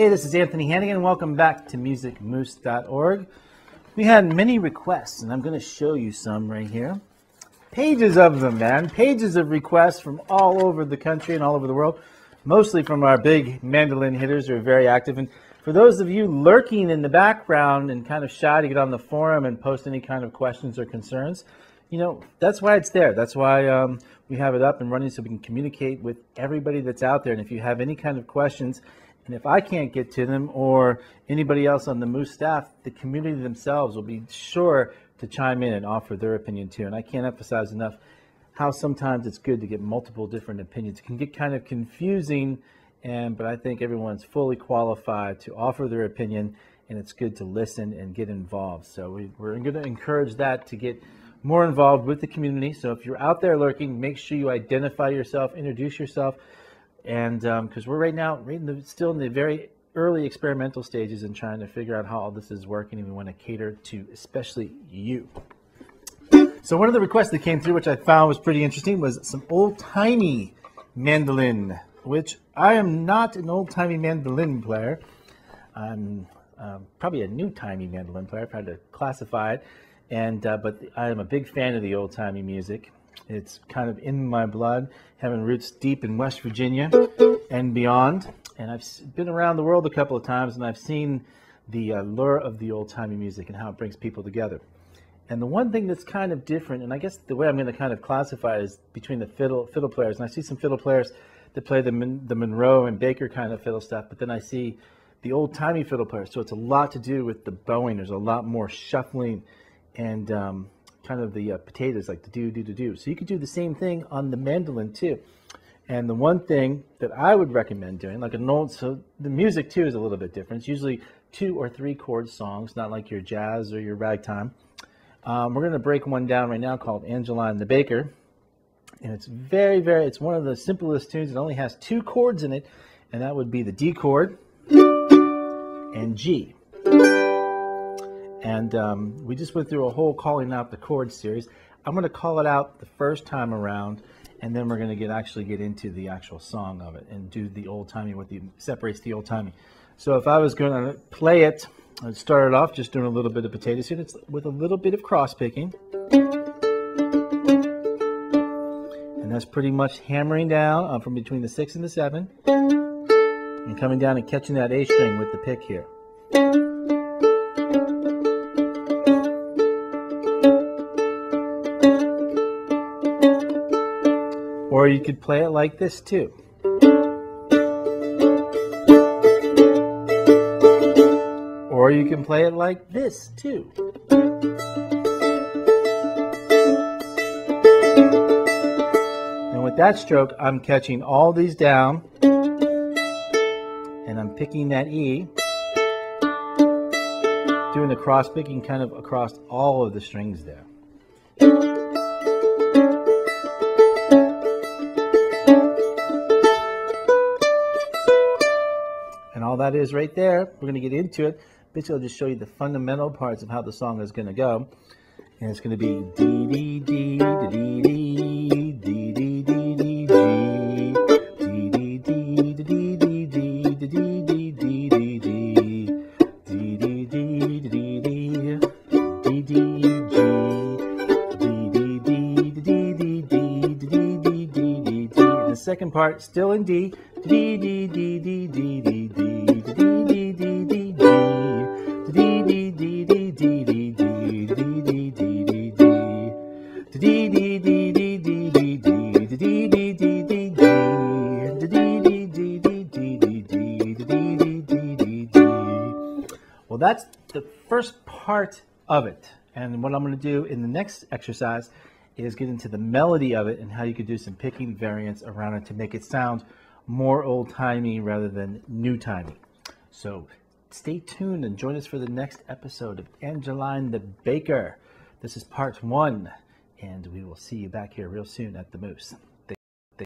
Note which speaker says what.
Speaker 1: Hey, this is Anthony Hannigan. Welcome back to musicmoose.org. We had many requests, and I'm going to show you some right here. Pages of them, man. Pages of requests from all over the country and all over the world, mostly from our big mandolin hitters who are very active. And for those of you lurking in the background and kind of shy to get on the forum and post any kind of questions or concerns, you know, that's why it's there. That's why we have it up and running so we can communicate with everybody that's out there. And if you have any kind of questions, and if I can't get to them or anybody else on the Moose staff, the community themselves will be sure to chime in and offer their opinion too. And I can't emphasize enough how sometimes it's good to get multiple different opinions. It can get kind of confusing, but I think everyone's fully qualified to offer their opinion, and it's good to listen and get involved. So we're going to encourage that to get more involved with the community. So if you're out there lurking, make sure you identify yourself, introduce yourself, and because we're right now still in the very early experimental stages and trying to figure out how all this is working, and we want to cater to especially you. So one of the requests that came through, which I found was pretty interesting, was some old-timey mandolin, which I am not an old-timey mandolin player. I'm probably a new-timey mandolin player, if I had to classify it. But I am a big fan of the old-timey music. It's kind of in my blood, having roots deep in West Virginia and beyond. And I've been around the world a couple of times, and I've seen the lure of the old-timey music and how it brings people together. And the one thing that's kind of different, and I guess the way I'm going to kind of classify it is between the fiddle players. And I see some fiddle players that play the Monroe and Baker kind of fiddle stuff, but then I see the old-timey fiddle players. So it's a lot to do with the bowing. There's a lot more shuffling and kind of the potatoes, like the do. So you could do the same thing on the mandolin too. And the one thing that I would recommend doing, like so the music too is a little bit different. It's usually 2 or 3 chord songs, not like your jazz or your ragtime. We're going to break one down right now called Mandolin the Baker. And it's it's one of the simplest tunes. It only has 2 chords in it, and that would be the D chord and G. And we just went through a whole calling out the chords series. I'm going to call it out the first time around, and then we're going to actually get into the actual song of it and do the old-timey, what separates the old-timey. So if I was going to play it, I'd start it off just doing a little bit of potato tune. It's with a little bit of cross-picking. And that's pretty much hammering down from between the 6 and the 7. And coming down and catching that A string with the pick here. Or you could play it like this too. Or you can play it like this too. And with that stroke, I'm catching all these down, and I'm picking that E, doing the cross picking kind of across all of the strings there. And all that is right there. We're going to get into it. Basically, I'll just show you the fundamental parts of how the song is going to go. And it's going to be D, D, D, D, D, D, D, D, D, D, G, D, D, D, D, D, D, D, D, D, D, D, D, D, D, D, D, D, D, D, G, and the second part still in D, D, D, D, D, D, D, D. Well, that's the first part of it. And what I'm going to do in the next exercise is get into the melody of it and how you could do some picking variants around it to make it sound more old-timey rather than new-timey. So stay tuned and join us for the next episode of Mandolin the Baker. This is part 1, and we will see you back here real soon at the Moose.